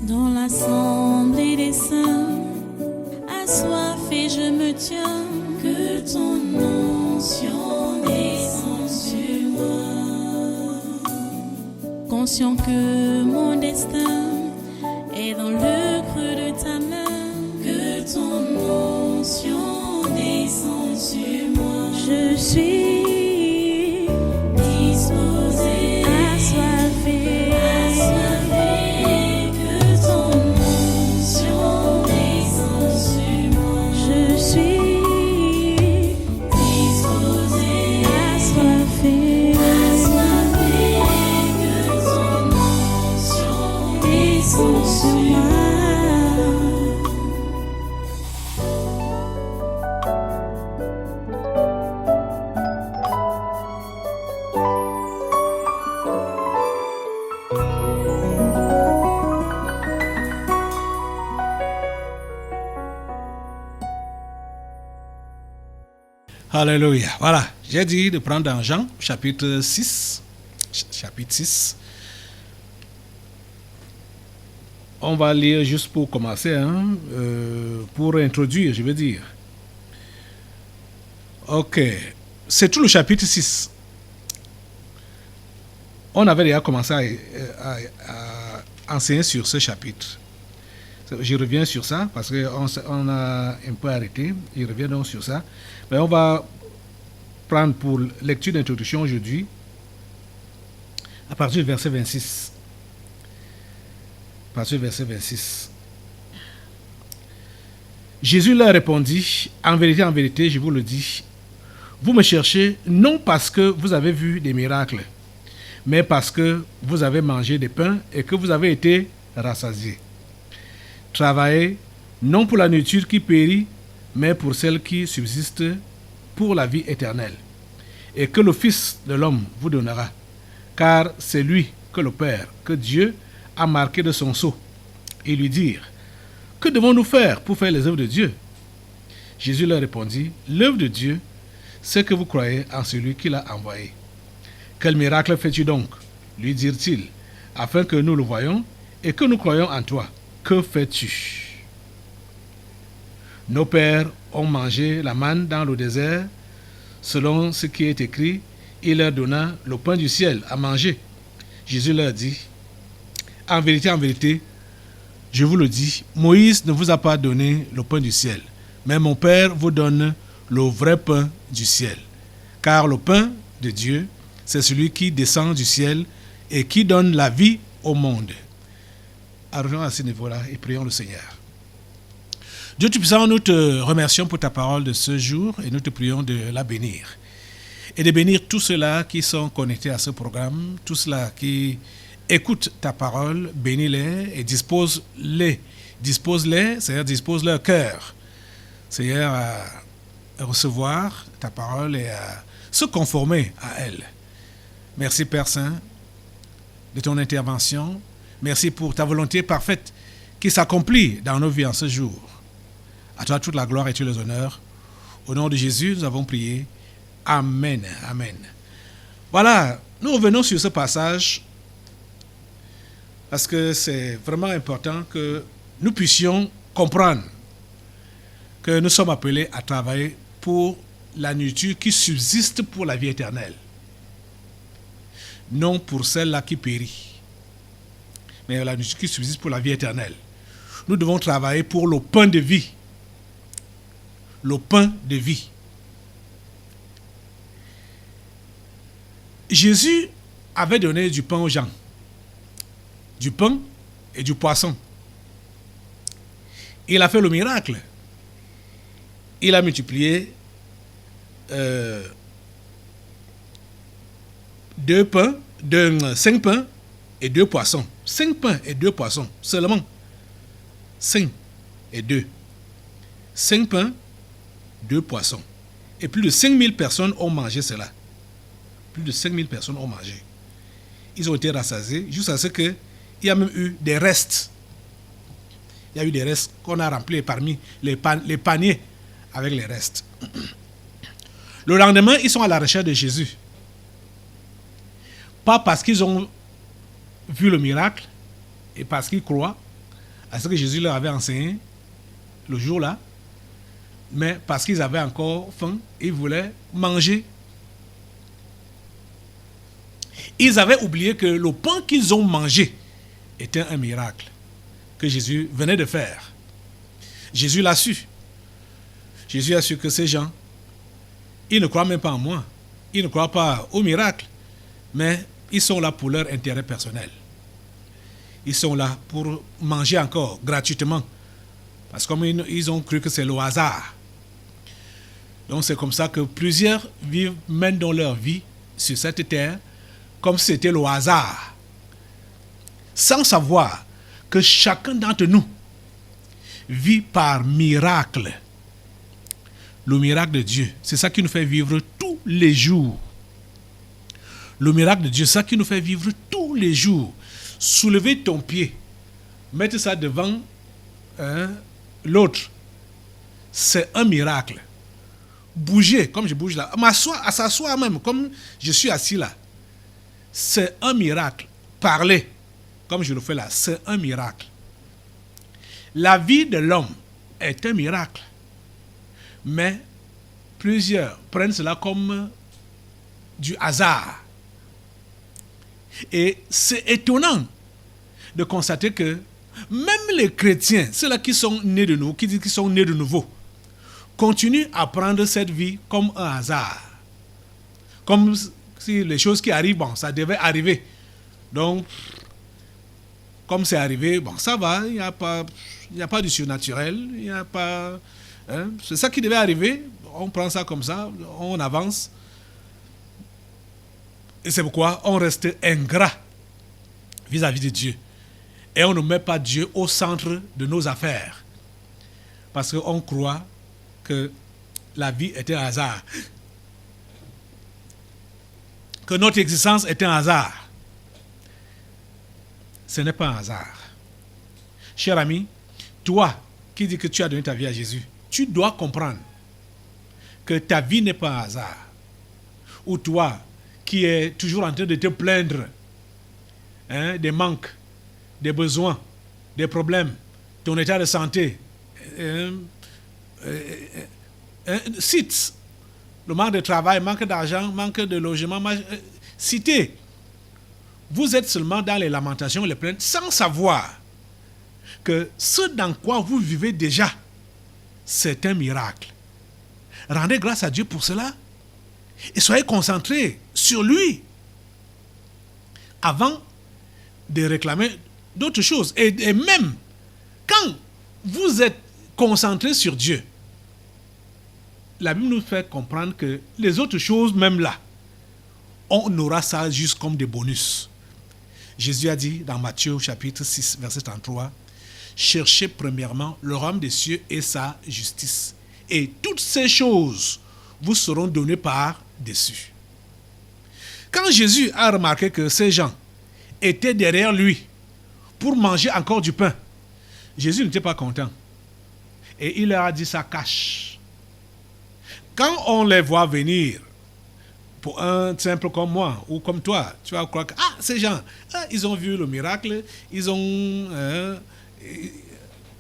Dans l'assemblée des saints, assoiffé je me tiens, que ton onction descende sur moi. Conscient que mon destin est dans le creux de ta main, que ton onction descende sur moi. Je suis disposé, assoiffé, que ton onction descende sur moi. Je suis disposé, assoiffé, que ton onction descende sur moi. Alléluia. Voilà, j'ai dit de prendre dans Jean, chapitre 6. Chapitre 6. On va lire juste pour commencer, pour introduire, je veux dire. Ok, c'est tout le chapitre 6. On avait déjà commencé à enseigner sur ce chapitre. Je reviens sur ça parce qu'on a un peu arrêté. Je reviens donc sur ça. Mais on va prendre pour lecture d'introduction aujourd'hui à partir du verset 26. À partir du verset 26. Jésus leur répondit, en vérité, je vous le dis, vous me cherchez non parce que vous avez vu des miracles, mais parce que vous avez mangé des pains et que vous avez été rassasiés. Travaillez non pour la nourriture qui périt, mais pour celle qui subsiste pour la vie éternelle, et que le Fils de l'homme vous donnera, car c'est lui que le Père, que Dieu a marqué de son sceau, et lui dire, que devons-nous faire pour faire les œuvres de Dieu? Jésus leur répondit, l'œuvre de Dieu, c'est que vous croyez en celui qui l'a envoyé. Quel miracle fais-tu donc? Lui dirent-ils, afin que nous le voyions et que nous croyions en toi. Que fais-tu? Nos pères ont mangé la manne dans le désert, selon ce qui est écrit, il leur donna le pain du ciel à manger. Jésus leur dit, en vérité, je vous le dis, Moïse ne vous a pas donné le pain du ciel, mais mon Père vous donne le vrai pain du ciel. Car le pain de Dieu, c'est celui qui descend du ciel et qui donne la vie au monde. Arrêtons à ce niveau-là et prions le Seigneur. Dieu Tout-Puissant, nous te remercions pour ta parole de ce jour et nous te prions de la bénir. Et de bénir tous ceux-là qui sont connectés à ce programme, tous ceux-là qui écoutent ta parole, bénis-les et dispose-les, c'est-à-dire dispose leur cœur, Seigneur, à recevoir ta parole et à se conformer à elle. Merci Père Saint de ton intervention. Merci pour ta volonté parfaite qui s'accomplit dans nos vies en ce jour. À toi toute la gloire et tous les honneurs. Au nom de Jésus, nous avons prié. Amen. Amen. Voilà, nous revenons sur ce passage parce que c'est vraiment important que nous puissions comprendre que nous sommes appelés à travailler pour la nourriture qui subsiste pour la vie éternelle. Non pour celle-là qui périt, mais la nourriture qui subsiste pour la vie éternelle. Nous devons travailler pour le pain de vie. Le pain de vie. Jésus avait donné du pain aux gens. Du pain et du poisson. Il a fait le miracle. Il a multiplié 5 pains et 2 poissons. 5 pains et 2 poissons, seulement. 5 et 2. 5 pains, 2 poissons. Et plus de 5000 personnes ont mangé cela. Plus de 5000 personnes ont mangé. Ils ont été rassasiés jusqu'à ce qu'il y a même eu des restes. Il y a eu des restes qu'on a remplis parmi les paniers avec les restes. Le lendemain, ils sont à la recherche de Jésus. Pas parce qu'ils ont vu le miracle et parce qu'ils croient, à ce que Jésus leur avait enseigné le jour-là, mais parce qu'ils avaient encore faim, ils voulaient manger. Ils avaient oublié que le pain qu'ils ont mangé était un miracle que Jésus venait de faire. Jésus l'a su. Jésus a su que ces gens, ils ne croient même pas en moi. Ils ne croient pas au miracle, mais ils sont là pour leur intérêt personnel. Ils sont là pour manger encore gratuitement. Parce que comme ils ont cru que c'est le hasard. Donc c'est comme ça que plusieurs mènent dans leur vie sur cette terre comme si c'était le hasard. Sans savoir que chacun d'entre nous vit par miracle. Le miracle de Dieu, c'est ça qui nous fait vivre tous les jours. Le miracle de Dieu, c'est ça qui nous fait vivre tous les jours. Soulever ton pied, mettre ça devant l'autre, c'est un miracle. Bouger, comme je bouge là, s'asseoir même, comme je suis assis là, c'est un miracle. Parler, comme je le fais là, c'est un miracle. La vie de l'homme est un miracle. Mais plusieurs prennent cela comme du hasard. Et c'est étonnant de constater que même les chrétiens, ceux-là qui sont nés de nouveau, qui disent qu'ils sont nés de nouveau, continuent à prendre cette vie comme un hasard. Comme si les choses qui arrivent, bon, ça devait arriver. Donc, comme c'est arrivé, bon, ça va, il n'y a pas du surnaturel, il n'y a pas... Hein, c'est ça qui devait arriver, on prend ça comme ça, on avance. Et c'est pourquoi on reste ingrat vis-à-vis de Dieu. Et on ne met pas Dieu au centre de nos affaires. Parce qu'on croit que la vie est un hasard. Que notre existence est un hasard. Ce n'est pas un hasard. Cher ami, toi qui dis que tu as donné ta vie à Jésus, tu dois comprendre que ta vie n'est pas un hasard. Ou toi qui es toujours en train de te plaindre des manques, des besoins, des problèmes, ton état de santé, cite le manque de travail, manque d'argent, manque de logement, citez. Vous êtes seulement dans les lamentations, les plaintes, sans savoir que ce dans quoi vous vivez déjà, c'est un miracle. Rendez grâce à Dieu pour cela et soyez concentrés sur lui avant de réclamer d'autres choses. Et même quand vous êtes concentrés sur Dieu, la Bible nous fait comprendre que les autres choses, même là, on aura ça juste comme des bonus. Jésus a dit dans Matthieu chapitre 6, verset 33, « Cherchez premièrement le royaume des cieux et sa justice, et toutes ces choses vous seront données par-dessus. » Quand Jésus a remarqué que ces gens étaient derrière lui pour manger encore du pain, Jésus n'était pas content. Et il leur a dit ça cache. Quand on les voit venir, pour un simple comme moi ou comme toi, tu vas croire que ces gens, ils ont vu le miracle, ils ont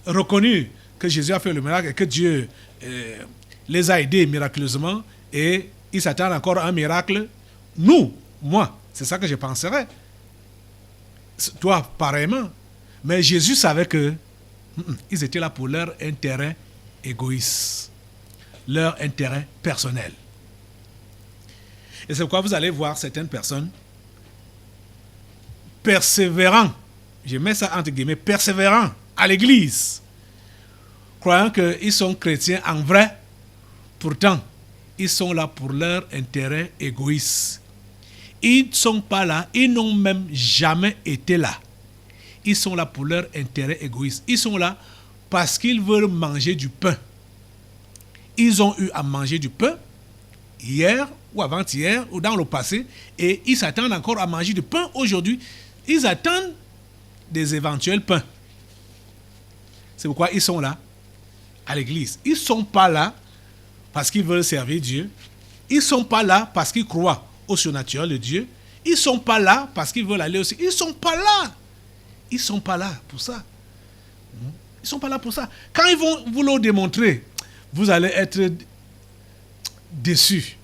reconnu que Jésus a fait le miracle et que Dieu les a aidés miraculeusement et ils s'attendent encore à un miracle. Moi, c'est ça que je penserais. Toi, pareillement. Mais Jésus savait que ils étaient là pour leur intérêt égoïste, leur intérêt personnel. Et c'est pourquoi vous allez voir certaines personnes persévérants, je mets ça entre guillemets, persévérants à l'église, croyant qu'ils sont chrétiens en vrai, pourtant, ils sont là pour leur intérêt égoïste. Ils ne sont pas là, ils n'ont même jamais été là. Ils sont là pour leur intérêt égoïste. Ils sont là parce qu'ils veulent manger du pain. Ils ont eu à manger du pain hier ou avant-hier ou dans le passé et ils s'attendent encore à manger du pain aujourd'hui. Ils attendent des éventuels pains. C'est pourquoi ils sont là à l'église. Ils ne sont pas là parce qu'ils veulent servir Dieu. Ils ne sont pas là parce qu'ils croient au surnaturel de Dieu. Ils ne sont pas là parce qu'ils veulent aller aussi. Ils ne sont pas là. Ils ne sont pas là pour ça. Ils ne sont pas là pour ça. Quand ils vont vous le démontrer, vous allez être déçus.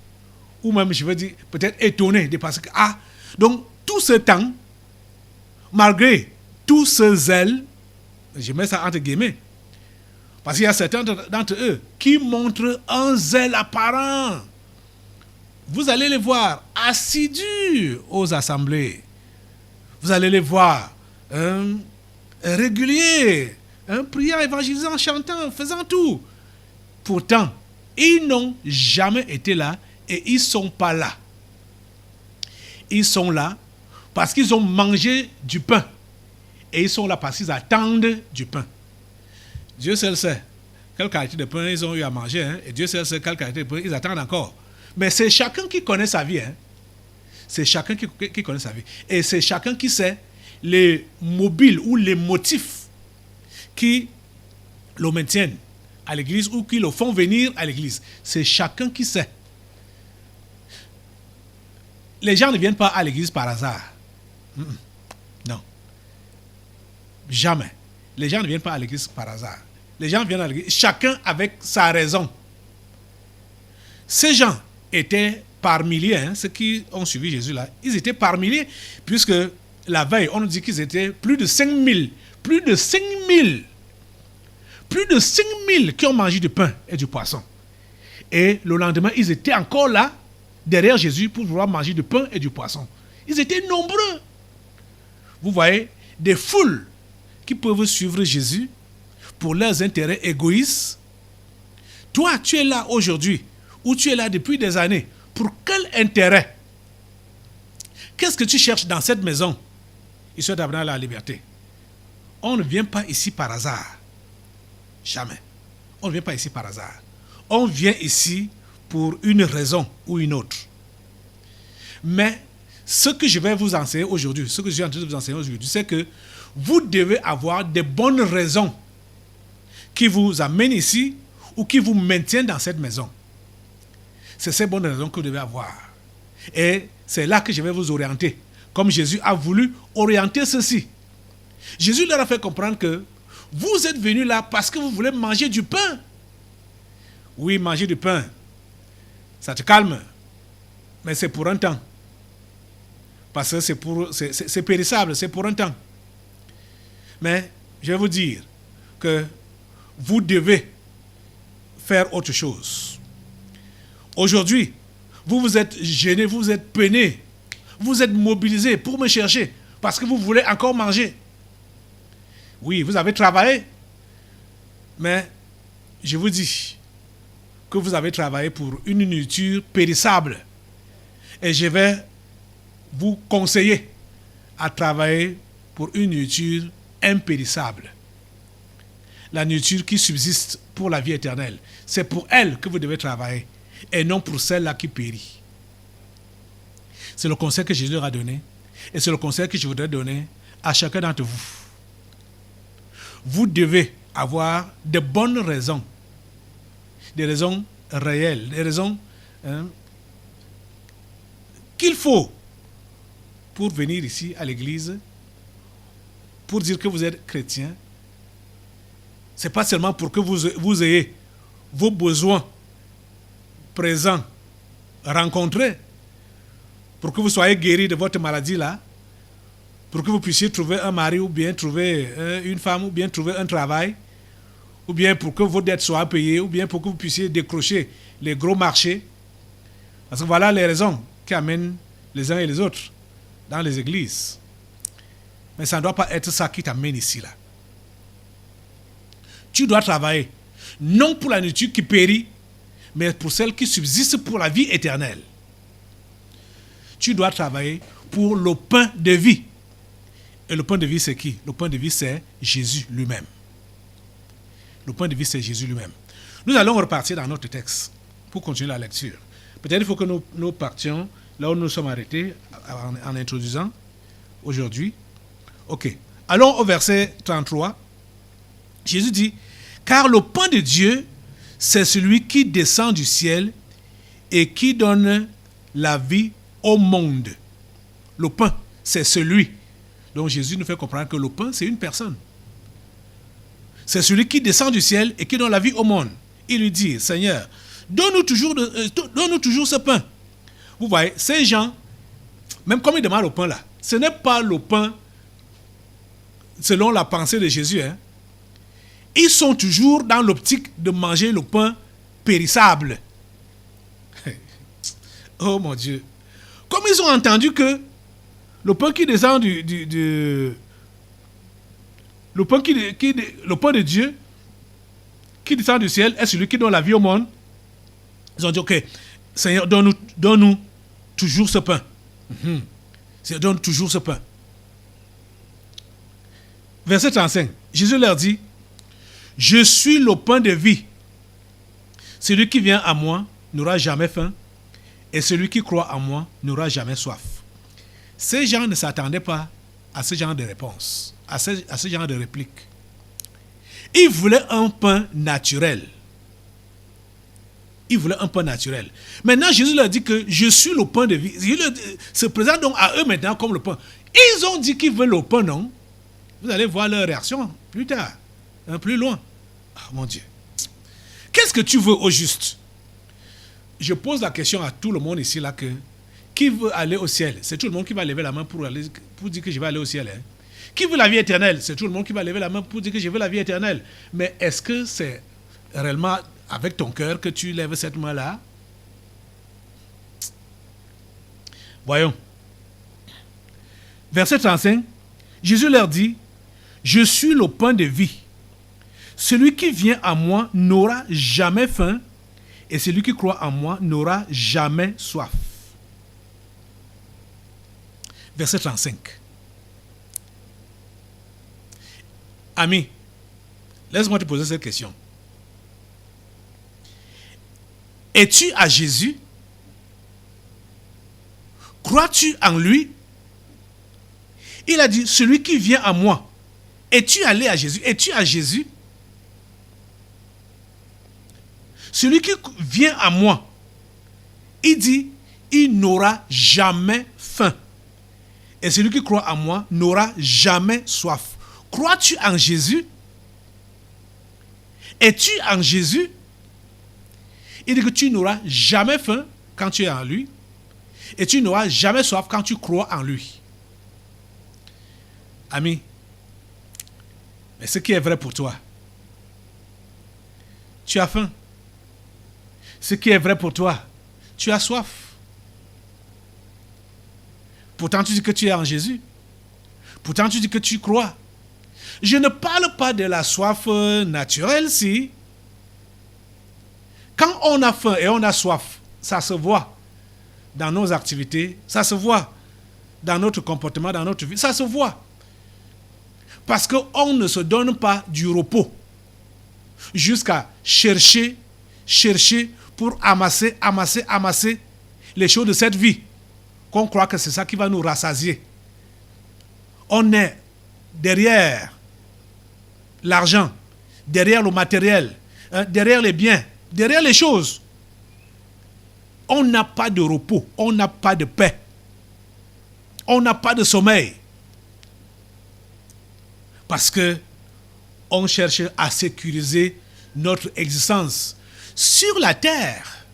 Ou même, je veux dire, peut-être étonné de parce que, donc, tout ce temps, malgré tout ce zèle, je mets ça entre guillemets, parce qu'il y a certains d'entre eux qui montrent un zèle apparent. Vous allez les voir assidus aux assemblées. Vous allez les voir réguliers, priant, évangélisant, chantant, faisant tout. Pourtant, ils n'ont jamais été là et ils ne sont pas là. Ils sont là parce qu'ils ont mangé du pain. Et ils sont là parce qu'ils attendent du pain. Dieu seul sait quelle qualité de pain ils ont eu à manger. Et Dieu seul sait quelle qualité de pain ils attendent encore. Mais c'est chacun qui connaît sa vie. C'est chacun qui connaît sa vie. Et c'est chacun qui sait les mobiles ou les motifs qui le maintiennent à l'église ou qui le font venir à l'église. C'est chacun qui sait. Les gens ne viennent pas à l'église par hasard. Non. Jamais. Les gens ne viennent pas à l'église par hasard. Les gens viennent à l'église, chacun avec sa raison. Ces gens étaient par milliers, ceux qui ont suivi Jésus là, ils étaient par milliers, puisque la veille, on nous dit qu'ils étaient plus de 5000. Plus de 5000. Plus de 5000 qui ont mangé du pain et du poisson. Et le lendemain, ils étaient encore là, derrière Jésus, pour vouloir manger du pain et du poisson. Ils étaient nombreux. Vous voyez, des foules qui peuvent suivre Jésus pour leurs intérêts égoïstes. Toi, tu es là aujourd'hui, ou tu es là depuis des années. Pour quel intérêt? Qu'est-ce que tu cherches dans cette maison? Histoire d'amener la liberté. On ne vient pas ici par hasard. Jamais. On ne vient pas ici par hasard. On vient ici pour une raison ou une autre. Mais ce que je vais vous enseigner aujourd'hui, ce que je suis en train de vous enseigner aujourd'hui, c'est que vous devez avoir des bonnes raisons qui vous amènent ici ou qui vous maintiennent dans cette maison. C'est ces bonnes raisons que vous devez avoir. Et c'est là que je vais vous orienter, comme Jésus a voulu orienter ceci. Jésus leur a fait comprendre que vous êtes venus là parce que vous voulez manger du pain. Oui, manger du pain, ça te calme, mais c'est pour un temps. Parce que c'est périssable, c'est pour un temps. Mais je vais vous dire que vous devez faire autre chose. Aujourd'hui, vous vous êtes gêné, vous vous êtes peiné, vous êtes mobilisé pour me chercher parce que vous voulez encore manger. Oui, vous avez travaillé, mais je vous dis que vous avez travaillé pour une nourriture périssable. Et je vais vous conseiller à travailler pour une nourriture impérissable. La nourriture qui subsiste pour la vie éternelle. C'est pour elle que vous devez travailler et non pour celle-là qui périt. C'est le conseil que Jésus leur a donné et c'est le conseil que je voudrais donner à chacun d'entre vous. Vous devez avoir de bonnes raisons, des raisons réelles, des raisons qu'il faut pour venir ici à l'église, pour dire que vous êtes chrétien. Ce n'est pas seulement pour que vous ayez vos besoins présents rencontrés, pour que vous soyez guéri de votre maladie là, pour que vous puissiez trouver un mari ou bien trouver une femme ou bien trouver un travail, ou bien pour que vos dettes soient payées, ou bien pour que vous puissiez décrocher les gros marchés. Parce que voilà les raisons qui amènent les uns et les autres dans les églises. Mais ça ne doit pas être ça qui t'amène ici là. Tu dois travailler, non pour la nourriture qui périt, mais pour celle qui subsiste pour la vie éternelle. Tu dois travailler pour le pain de vie. Et le pain de vie, c'est qui? Le pain de vie, c'est Jésus lui-même. Le pain de vie, c'est Jésus lui-même. Nous allons repartir dans notre texte pour continuer la lecture. Peut-être il faut que nous partions là où nous sommes arrêtés en introduisant aujourd'hui. Ok. Allons au verset 33. Jésus dit, « Car le pain de Dieu, c'est celui qui descend du ciel et qui donne la vie au monde. » Le pain, c'est celui. Donc Jésus nous fait comprendre que le pain, c'est une personne. c'est celui qui descend du ciel et qui donne la vie au monde. Il lui dit, Seigneur, donne-nous toujours ce pain. Vous voyez, ces gens, même comme ils demandent le pain là, ce n'est pas le pain selon la pensée de Jésus. Hein. Ils sont toujours dans l'optique de manger le pain périssable. Oh mon Dieu. Comme ils ont entendu que le pain qui descend le pain de Dieu qui descend du ciel est celui qui donne la vie au monde. Ils ont dit, ok, Seigneur, donne-nous toujours ce pain. Seigneur, donne toujours ce pain. Verset 35, Jésus leur dit, je suis le pain de vie. Celui qui vient à moi n'aura jamais faim, et celui qui croit en moi n'aura jamais soif. Ces gens ne s'attendaient pas à ce genre de réponse, à ce genre de réplique. Ils voulaient un pain naturel. Ils voulaient un pain naturel. Maintenant, Jésus leur dit que je suis le pain de vie. Il se présente donc à eux maintenant comme le pain. Ils ont dit qu'ils veulent le pain, non? Vous allez voir leur réaction plus tard, plus loin. Ah, mon Dieu. Qu'est-ce que tu veux au juste? Je pose la question à tout le monde ici, là, qui veut aller au ciel? C'est tout le monde qui va lever la main pour dire que je vais aller au ciel. Hein? Qui veut la vie éternelle? C'est tout le monde qui va lever la main pour dire que je veux la vie éternelle. Mais est-ce que c'est réellement avec ton cœur que tu lèves cette main-là? Voyons. Verset 35, Jésus leur dit, je suis le pain de vie. Celui qui vient à moi n'aura jamais faim, et celui qui croit en moi n'aura jamais soif. Verset 35. Ami, laisse-moi te poser cette question. Es-tu à Jésus? Crois-tu en lui? Il a dit, celui qui vient à moi. Es-tu allé à Jésus? Es-tu à Jésus? Celui qui vient à moi, il dit, il n'aura jamais faim. Et celui qui croit en moi n'aura jamais soif. Crois-tu en Jésus? Es-tu en Jésus? Il dit que tu n'auras jamais faim quand tu es en lui. Et tu n'auras jamais soif quand tu crois en lui. Ami, mais ce qui est vrai pour toi, tu as faim. Ce qui est vrai pour toi, tu as soif. Pourtant, tu dis que tu es en Jésus. Pourtant, tu dis que tu crois. Je ne parle pas de la soif naturelle, si. Quand on a faim et on a soif, ça se voit dans nos activités, ça se voit dans notre comportement, dans notre vie, ça se voit. Parce qu'on ne se donne pas du repos jusqu'à chercher pour amasser les choses de cette vie, qu'on croit que c'est ça qui va nous rassasier. On est derrière l'argent, derrière le matériel, derrière les biens, derrière les choses. On n'a pas de repos, on n'a pas de paix, on n'a pas de sommeil. Parce que on cherche à sécuriser notre existence sur la terre.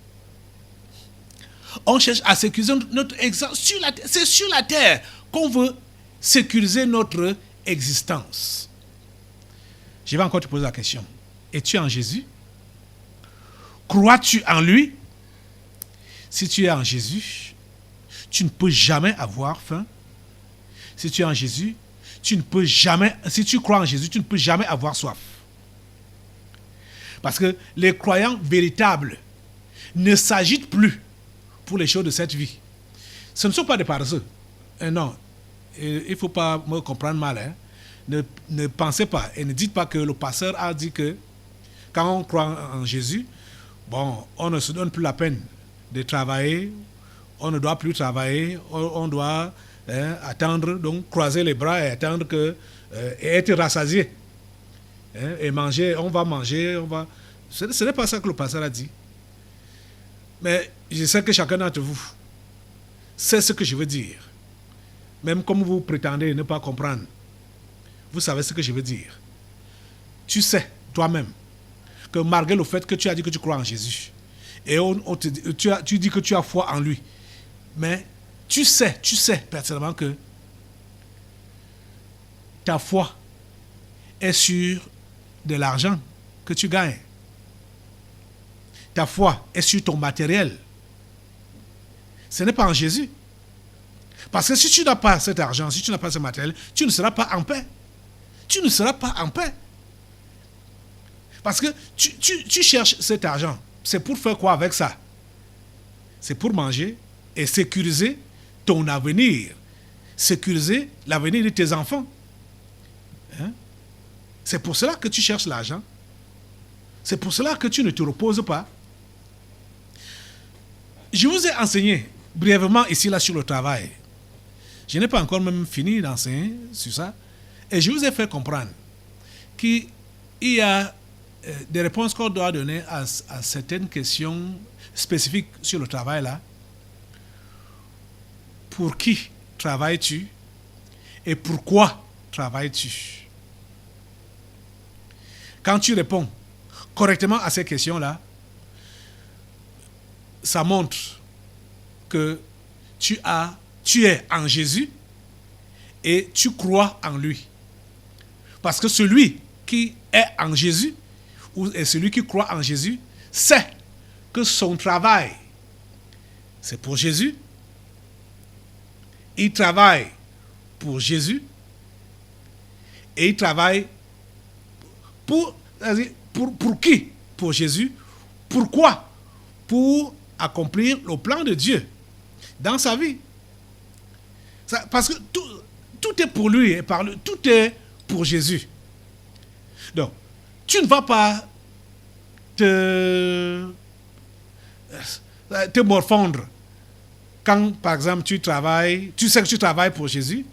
On cherche à sécuriser notre existence sur la terre. C'est sur la terre qu'on veut sécuriser notre existence. Je vais encore te poser la question. Es-tu en Jésus? Crois-tu en lui? Si tu es en Jésus, tu ne peux jamais avoir faim. Si tu es en Jésus, si tu crois en Jésus, tu ne peux jamais avoir soif. Parce que les croyants véritables ne s'agitent plus pour les choses de cette vie. Ce ne sont pas des paresseux. Non, il ne faut pas me comprendre mal. Hein. Ne pensez pas et ne dites pas que le pasteur a dit que quand on croit en Jésus, bon, on ne se donne plus la peine de travailler, on ne doit plus travailler, on doit attendre, donc croiser les bras et attendre et être rassasié. Et manger, on va manger, Ce n'est pas ça que le pasteur a dit. Mais je sais que chacun d'entre vous sait ce que je veux dire. Même comme vous prétendez ne pas comprendre, vous savez ce que je veux dire. tu sais toi-même que malgré le fait que tu as dit que tu crois en Jésus, et tu dis que tu as foi en lui, mais tu sais personnellement que ta foi est sur de l'argent que tu gagnes. Ta foi est sur ton matériel. Ce n'est pas en Jésus. Parce que si tu n'as pas cet argent, si tu n'as pas ce matériel, tu ne seras pas en paix. Tu ne seras pas en paix. Parce que tu cherches cet argent. C'est pour faire quoi avec ça? C'est pour manger et sécuriser ton avenir. Sécuriser l'avenir de tes enfants. Hein? C'est pour cela que tu cherches l'argent. C'est pour cela que tu ne te reposes pas. Je vous ai enseigné brièvement ici là sur le travail. Je n'ai pas encore même fini d'enseigner sur ça. Et je vous ai fait comprendre qu'il y a des réponses qu'on doit donner à certaines questions spécifiques sur le travail là. Pour qui travailles-tu et pourquoi travailles-tu? Quand tu réponds correctement à ces questions-là, ça montre que tu es en Jésus et tu crois en lui. Parce que celui qui est en Jésus, ou celui qui croit en Jésus, sait que son travail, c'est pour Jésus. Il travaille pour Jésus et il travaille pour qui? Pour Jésus. Pourquoi? Pour accomplir le plan de Dieu dans sa vie. Parce que tout est pour lui et par lui, tout est pour Jésus. Donc, tu ne vas pas te morfondre quand, par exemple, tu sais que tu travailles pour Jésus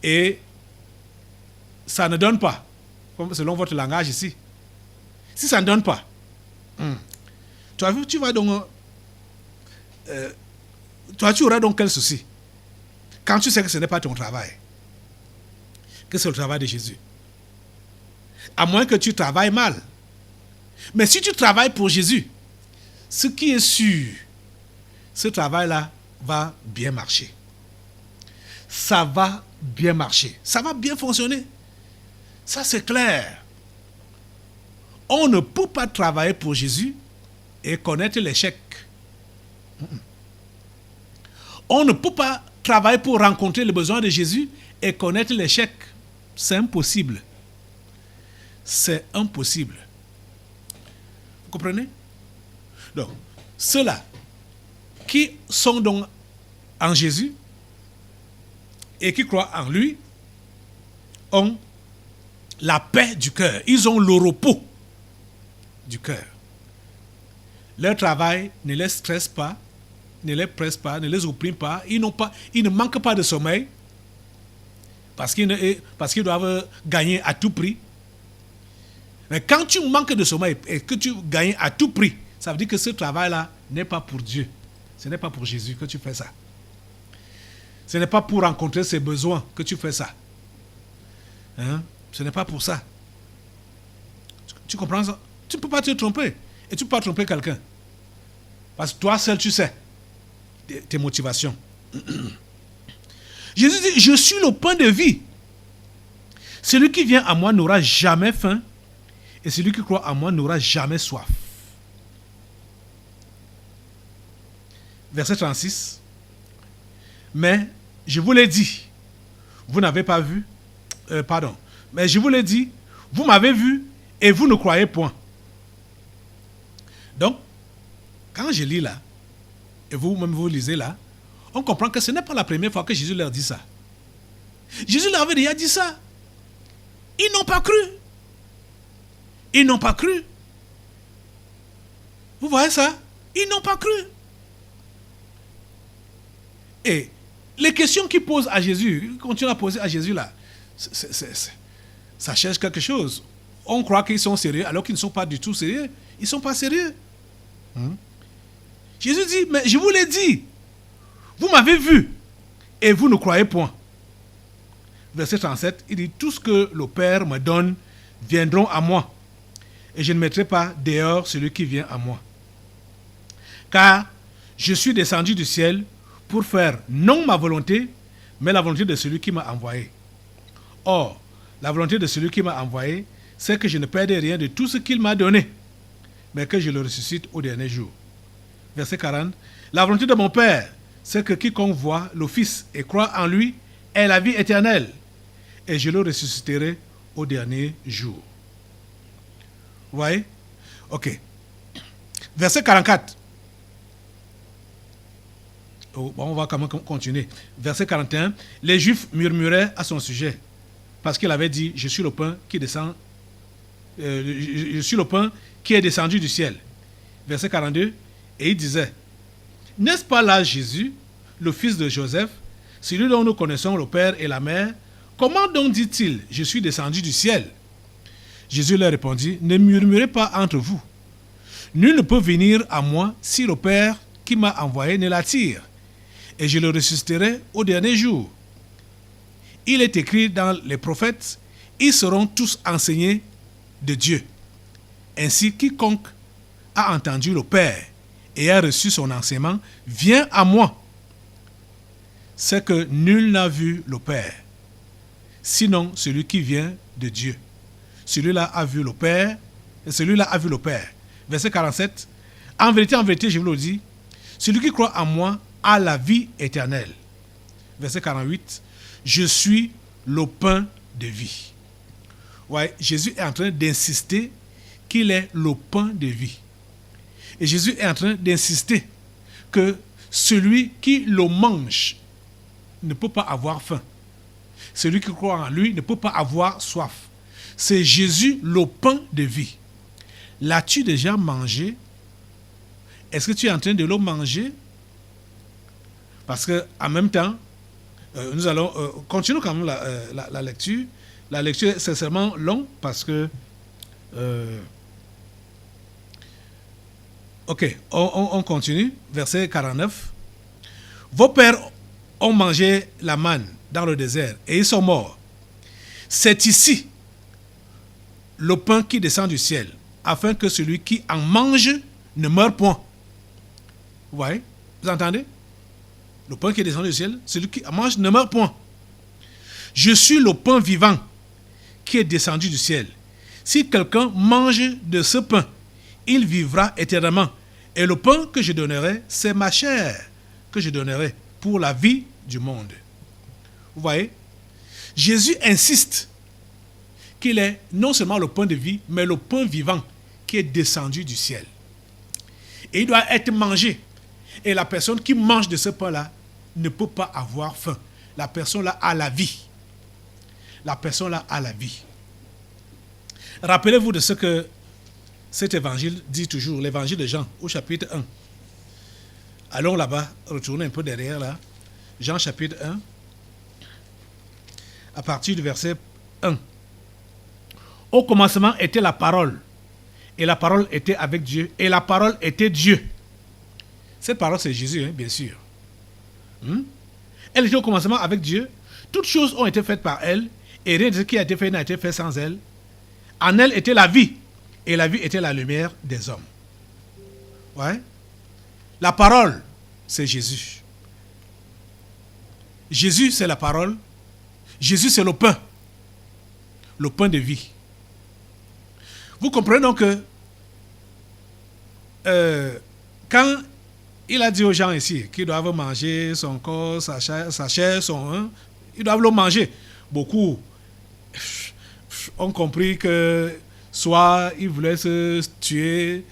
et ça ne donne pas, selon votre langage ici. Si ça ne donne pas, tu vas donc... tu auras donc quel souci quand tu sais que ce n'est pas ton travail, que c'est le travail de Jésus. À moins que tu travailles mal. Mais si tu travailles pour Jésus, ce qui est sûr, ce travail-là va bien marcher. Ça va bien marcher. Ça va bien fonctionner. Ça, c'est clair. On ne peut pas travailler pour Jésus et connaître l'échec. On ne peut pas travailler pour rencontrer les besoins de Jésus et connaître l'échec. C'est impossible. C'est impossible. Vous comprenez? Donc, ceux-là qui sont donc en Jésus et qui croient en lui ont la paix du cœur. Ils ont le repos du cœur. Leur travail ne les stresse pas, ne les presse pas, ne les opprime pas. Ils ne manquent pas de sommeil parce qu'ils doivent gagner à tout prix. Mais quand tu manques de sommeil et que tu gagnes à tout prix, ça veut dire que ce travail-là n'est pas pour Dieu. Ce n'est pas pour Jésus que tu fais ça. Ce n'est pas pour rencontrer ses besoins que tu fais ça. Hein? Ce n'est pas pour ça. Tu comprends ça? Tu ne peux pas te tromper. Et tu ne peux pas tromper quelqu'un. Parce que toi seul, tu sais tes motivations. Jésus dit, je suis le pain de vie. Celui qui vient à moi n'aura jamais faim. Et celui qui croit en moi n'aura jamais soif. Verset 36. Mais je vous l'ai dit, vous n'avez pas vu. Mais je vous l'ai dit, vous m'avez vu et vous ne croyez point. Donc, quand je lis là, et vous-même vous lisez là, on comprend que ce n'est pas la première fois que Jésus leur dit ça. Jésus leur avait déjà dit ça. Ils n'ont pas cru. Ils n'ont pas cru. Vous voyez ça? Ils n'ont pas cru. Et les questions qu'ils posent à Jésus, ils continuent à poser à Jésus là, ça cherche quelque chose. On croit qu'ils sont sérieux alors qu'ils ne sont pas du tout sérieux. Ils ne sont pas sérieux. Jésus dit, mais je vous l'ai dit, vous m'avez vu et vous ne croyez point. Verset 37, il dit, tout ce que le Père me donne viendront à moi, et je ne mettrai pas dehors celui qui vient à moi. Car je suis descendu du ciel pour faire non ma volonté, mais la volonté de celui qui m'a envoyé. Or, la volonté de celui qui m'a envoyé, c'est que je ne perde rien de tout ce qu'il m'a donné, mais que je le ressuscite au dernier jour. Verset 40. La volonté de mon Père, c'est que quiconque voit le Fils et croit en lui ait la vie éternelle, et je le ressusciterai au dernier jour. Vous voyez? Ok. Verset 44. Oh, bon, on va quand même continuer. Verset 41. Les Juifs murmuraient à son sujet, parce qu'il avait dit, je suis le pain qui descend, je suis le pain qui est descendu du ciel. Verset 42. Et il disait, n'est-ce pas là Jésus, le fils de Joseph, celui dont nous connaissons le père et la mère? Comment donc dit-il, je suis descendu du ciel? Jésus leur répondit, ne murmurez pas entre vous. Nul ne peut venir à moi si le Père qui m'a envoyé ne l'attire, et je le ressusciterai au dernier jour. Il est écrit dans les prophètes, ils seront tous enseignés de Dieu. Ainsi, quiconque a entendu le Père et a reçu son enseignement vient à moi. C'est que nul n'a vu le Père, sinon celui qui vient de Dieu. Celui-là a vu le Père, et celui-là a vu le Père. Verset 47. En vérité, je vous le dis, celui qui croit en moi a la vie éternelle. Verset 48. Je suis le pain de vie. Ouais, Jésus est en train d'insister qu'il est le pain de vie. Et Jésus est en train d'insister que celui qui le mange ne peut pas avoir faim. Celui qui croit en lui ne peut pas avoir soif. C'est Jésus le pain de vie. L'as-tu déjà mangé? Est-ce que tu es en train de le manger? Parce qu'en même temps, nous allons continuer quand même la lecture. La lecture est sincèrement longue parce que... ok, on continue. Verset 49. Vos pères ont mangé la manne dans le désert et ils sont morts. C'est ici le pain qui descend du ciel, afin que celui qui en mange ne meure point. Vous voyez? Vous entendez? Le pain qui descend du ciel, celui qui en mange ne meurt point. Je suis le pain vivant qui est descendu du ciel. Si quelqu'un mange de ce pain, il vivra éternellement. Et le pain que je donnerai, c'est ma chair que je donnerai pour la vie du monde. Vous voyez? Jésus insiste qu'il est non seulement le pain de vie, mais le pain vivant qui est descendu du ciel. Et il doit être mangé. Et la personne qui mange de ce pain-là ne peut pas avoir faim. La personne-là a la vie. La personne-là a la vie. Rappelez-vous de ce que cet évangile dit toujours, l'évangile de Jean, au chapitre 1. Allons là-bas, retournez un peu derrière là. Jean chapitre 1, à partir du verset 1. Au commencement était la parole, et la parole était avec Dieu, et la parole était Dieu. Cette parole, c'est Jésus, hein, bien sûr. Elle était au commencement avec Dieu. Toutes choses ont été faites par elle, et rien de ce qui a été fait n'a été fait sans elle. En elle était la vie, et la vie était la lumière des hommes. Ouais. La parole, c'est Jésus. Jésus, c'est la parole. Jésus, c'est le pain de vie. Vous comprenez donc que quand il a dit aux gens ici qu'ils doivent manger son corps, sa chair, ils doivent le manger. Beaucoup ont compris que soit il voulait se tuer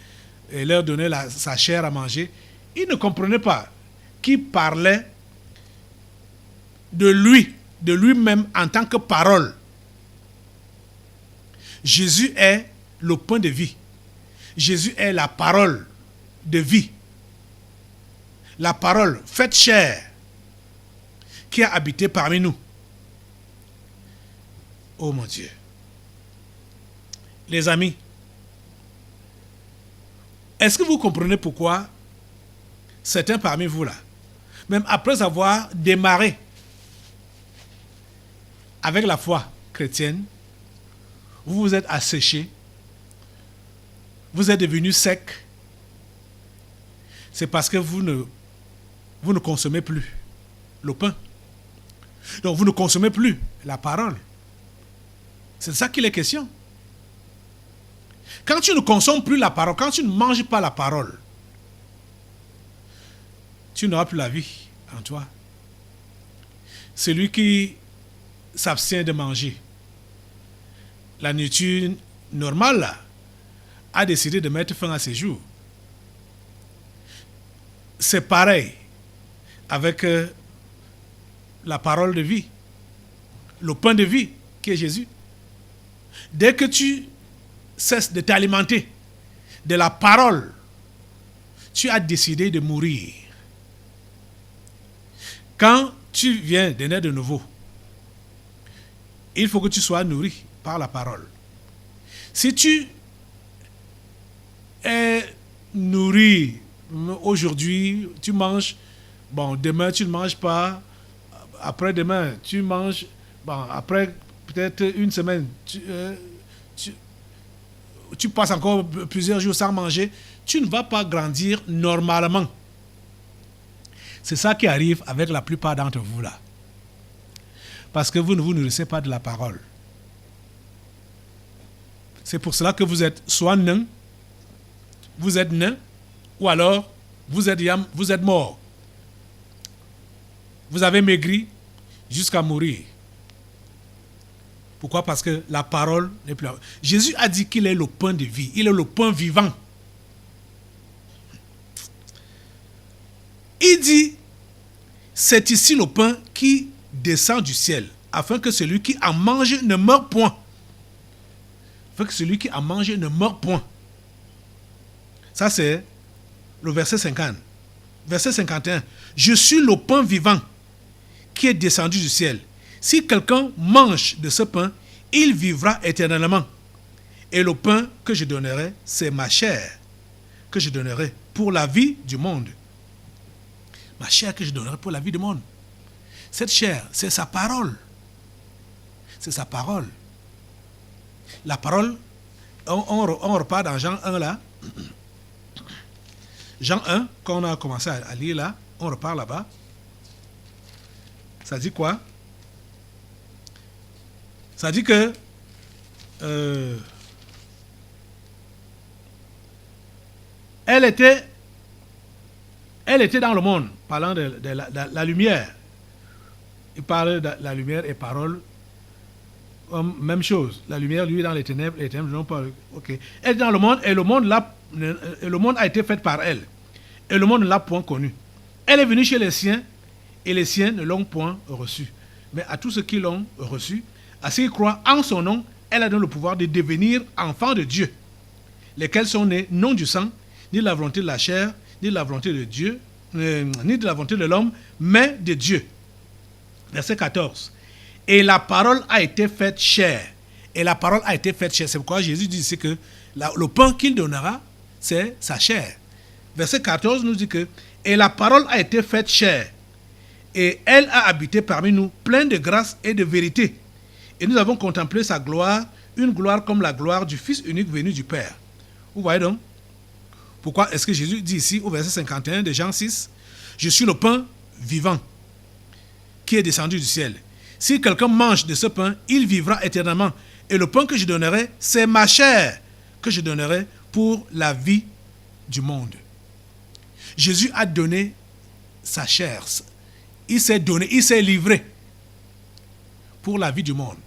et leur donner sa chair à manger. Ils ne comprenaient pas qu'il parlait de lui-même en tant que parole. Jésus est le pain de vie. Jésus est la parole de vie. La parole faite chair qui a habité parmi nous. Oh mon Dieu. Les amis, est-ce que vous comprenez pourquoi certains parmi vous là, même après avoir démarré avec la foi chrétienne, vous vous êtes asséché, vous êtes devenu sec, c'est parce que vous ne consommez plus le pain. Donc vous ne consommez plus la parole. C'est de ça qu'il est question. Quand tu ne consommes plus la parole, quand tu ne manges pas la parole, tu n'auras plus la vie en toi. Celui qui s'abstient de manger la nourriture normale là, a décidé de mettre fin à ses jours. C'est pareil avec la parole de vie, le pain de vie qui est Jésus. Dès que tu cesses de t'alimenter de la parole, tu as décidé de mourir. Quand tu viens de naître de nouveau, il faut que tu sois nourri par la parole. Si tu es nourri aujourd'hui, tu manges, bon, demain tu ne manges pas, après-demain tu manges, bon, après peut-être une semaine, tu passes encore plusieurs jours sans manger, tu ne vas pas grandir normalement. C'est ça qui arrive avec la plupart d'entre vous là. Parce que vous ne vous nourrissez pas de la parole. C'est pour cela que vous êtes soit nain, ou alors vous êtes mort. Vous avez maigri jusqu'à mourir. Pourquoi? Parce que la parole n'est plus là. Jésus a dit qu'il est le pain de vie. Il est le pain vivant. Il dit, c'est ici le pain qui descend du ciel, afin que celui qui en mange ne meure point. Afin que celui qui en mange ne meure point. Ça c'est le verset 50. Verset 51. Je suis le pain vivant qui est descendu du ciel. Si quelqu'un mange de ce pain, il vivra éternellement. Et le pain que je donnerai, c'est ma chair que je donnerai pour la vie du monde. Ma chair que je donnerai pour la vie du monde. Cette chair, c'est sa parole. C'est sa parole. La parole, on repart dans Jean 1 là. Jean 1, quand on a commencé à lire là, on repart là-bas. Ça dit quoi? Ça dit que elle était dans le monde, parlant de la lumière. Il parle de la lumière et parole, même chose. La lumière, lui, dans les ténèbres non pas. Ok. Elle est dans le monde et le monde a été fait par elle. Et le monde ne l'a point connue. Elle est venue chez les siens et les siens ne l'ont point reçue. Mais à tous ceux qui l'ont reçue, à ceux qui croient en son nom, elle a donné le pouvoir de devenir enfants de Dieu, lesquels sont nés non du sang, ni de la volonté de la chair, ni de la volonté de Dieu, ni de la volonté de l'homme, mais de Dieu. Verset 14. Et la parole a été faite chair. Et la parole a été faite chair. C'est pourquoi Jésus dit ici que le pain qu'il donnera, c'est sa chair. Verset 14 nous dit que et la parole a été faite chair. Et elle a habité parmi nous, pleine de grâce et de vérité. Et nous avons contemplé sa gloire, une gloire comme la gloire du Fils unique venu du Père. Vous voyez donc? Pourquoi est-ce que Jésus dit ici au verset 51 de Jean 6, je suis le pain vivant qui est descendu du ciel. Si quelqu'un mange de ce pain, il vivra éternellement. Et le pain que je donnerai, c'est ma chair que je donnerai pour la vie du monde. Jésus a donné sa chair. Il s'est donné, il s'est livré pour la vie du monde.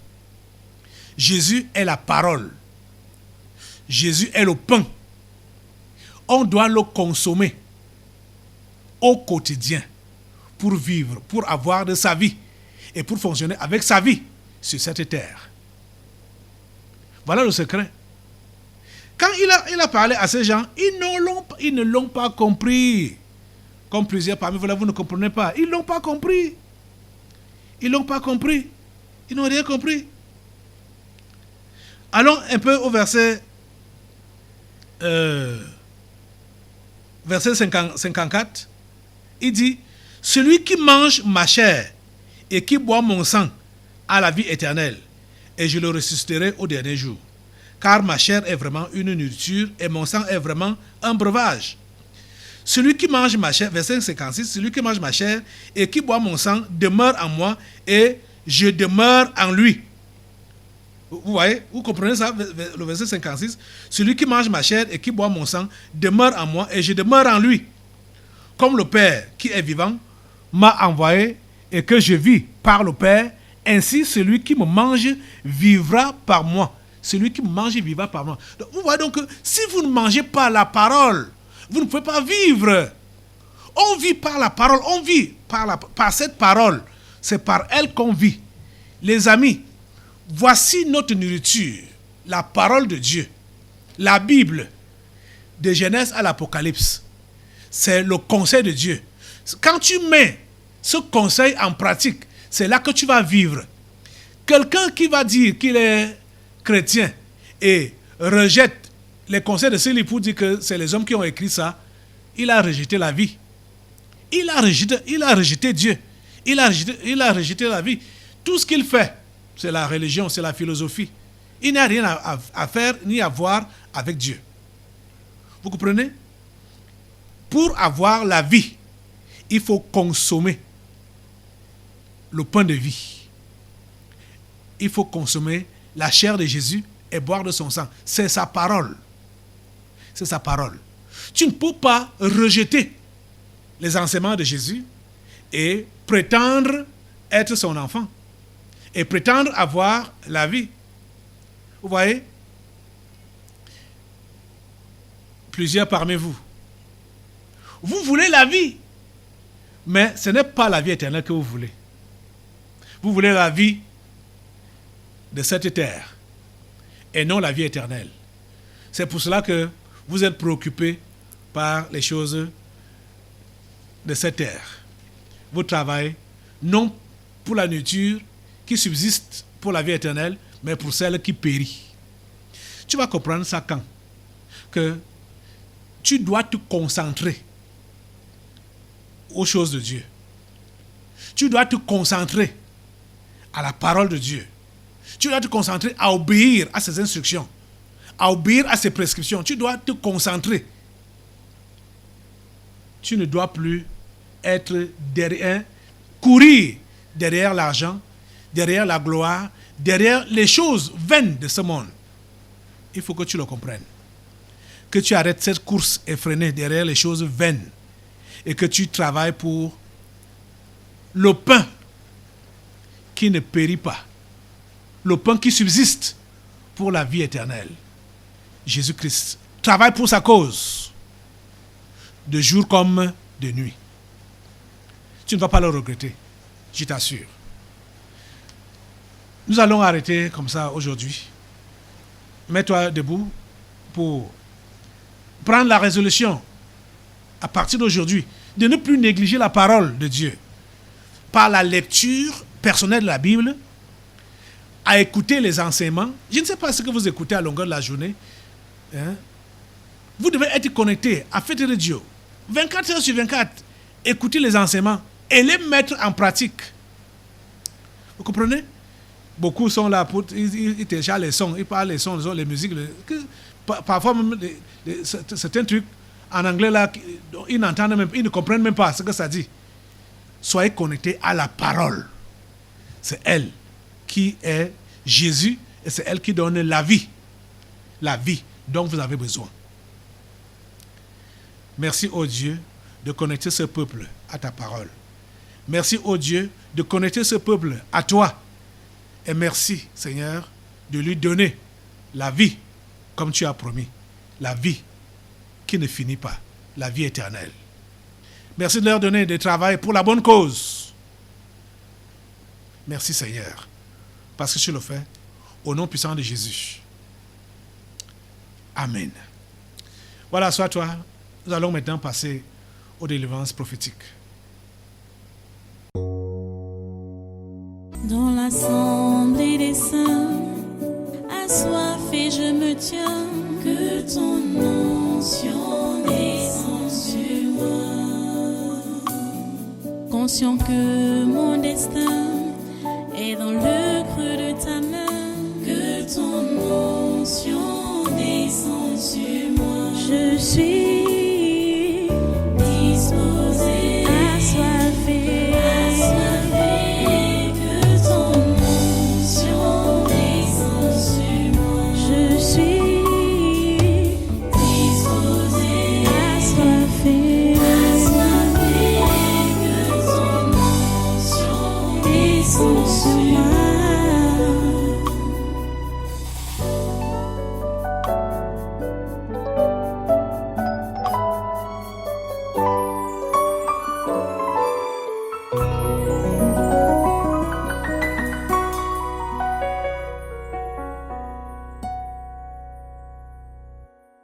Jésus est la parole. Jésus est le pain. On doit le consommer au quotidien pour vivre, pour avoir de sa vie et pour fonctionner avec sa vie sur cette terre. Voilà le secret. Quand il a parlé à ces gens, ils ne l'ont pas compris. Comme plusieurs parmi vous, là, vous ne comprenez pas. Ils ne l'ont pas compris. Ils n'ont pas compris. Ils n'ont rien compris. Allons un peu au verset 54. Il dit, celui qui mange ma chair et qui boit mon sang a la vie éternelle, et je le ressusciterai au dernier jour. car ma chair est vraiment une nourriture et mon sang est vraiment un breuvage. Celui qui mange ma chair, verset 56, celui qui mange ma chair et qui boit mon sang demeure en moi et je demeure en lui. Vous voyez, vous comprenez ça, le verset 56. Celui qui mange ma chair et qui boit mon sang demeure en moi et je demeure en lui. Comme le Père qui est vivant m'a envoyé et que je vis par le Père, ainsi celui qui me mange vivra par moi. Celui qui me mange vivra par moi. Donc, vous voyez donc que si vous ne mangez pas la parole, vous ne pouvez pas vivre. On vit par la parole, on vit par cette parole. C'est par elle qu'on vit. Les amis, voici notre nourriture, la parole de Dieu, la Bible, de Genèse à l'Apocalypse. C'est le conseil de Dieu. Quand tu mets ce conseil en pratique, c'est là que tu vas vivre. Quelqu'un qui va dire qu'il est chrétien et rejette les conseils de ses livres pour dire que c'est les hommes qui ont écrit ça, il a rejeté la vie. Il a rejeté Dieu. Il a rejeté la vie. Tout ce qu'il fait, c'est la religion, c'est la philosophie. Il n'a rien à faire ni à voir avec Dieu. Vous comprenez? Pour avoir la vie, il faut consommer le pain de vie. Il faut consommer la chair de Jésus et boire de son sang. C'est sa parole. C'est sa parole. Tu ne peux pas rejeter les enseignements de Jésus et prétendre être son enfant et prétendre avoir la vie. Vous voyez? Plusieurs parmi vous, vous voulez la vie, mais ce n'est pas la vie éternelle que vous voulez. Vous voulez la vie de cette terre et non la vie éternelle. C'est pour cela que vous êtes préoccupés par les choses de cette terre. Vous travaillez non pour la nourriture qui subsiste pour la vie éternelle, mais pour celle qui périt. Tu vas comprendre ça quand? Que tu dois te concentrer aux choses de Dieu. Tu dois te concentrer à la parole de Dieu. Tu dois te concentrer à obéir à ses instructions, à obéir à ses prescriptions. Tu dois te concentrer. Tu ne dois plus être courir derrière l'argent, derrière la gloire, derrière les choses vaines de ce monde. Il faut que tu le comprennes. Que tu arrêtes cette course effrénée derrière les choses vaines et que tu travailles pour le pain qui ne périt pas, le pain qui subsiste pour la vie éternelle. Jésus-Christ travaille pour sa cause, de jour comme de nuit. Tu ne vas pas le regretter, je t'assure. Nous allons arrêter comme ça aujourd'hui. Mets-toi debout pour prendre la résolution à partir d'aujourd'hui de ne plus négliger la parole de Dieu par la lecture personnelle de la Bible, à écouter les enseignements. Je ne sais pas ce que vous écoutez à longueur de la journée. Vous devez être connecté à Fête Radio 24 heures sur 24. Écoutez les enseignements et les mettre en pratique. Vous comprenez? Beaucoup sont là pour ils téléchargent les sons, ils parlent les sons, les musiques. Parfois même certains trucs en anglais là, ils n'entendent même, ils ne comprennent même pas ce que ça dit. Soyez connectés à la parole. C'est elle qui est Jésus et c'est elle qui donne la vie dont vous avez besoin. Merci au Dieu de connecter ce peuple à ta parole. Merci au Dieu de connecter ce peuple à toi. Et merci, Seigneur, de lui donner la vie, comme tu as promis. La vie qui ne finit pas, la vie éternelle. Merci de leur donner du travail pour la bonne cause. Merci, Seigneur, parce que tu le fais au nom puissant de Jésus. Amen. Voilà, soit toi. Nous allons maintenant passer aux délivrances prophétiques. Dans l'assemblée des saints, assoiffé je me tiens, que ton onction descende sur moi. Conscient que mon destin est dans le creux de ta main, que ton onction suis disposé, assoiffé, que ton onction descende sur moi. Je suis disposé, assoiffé, que ton onction descende sur moi.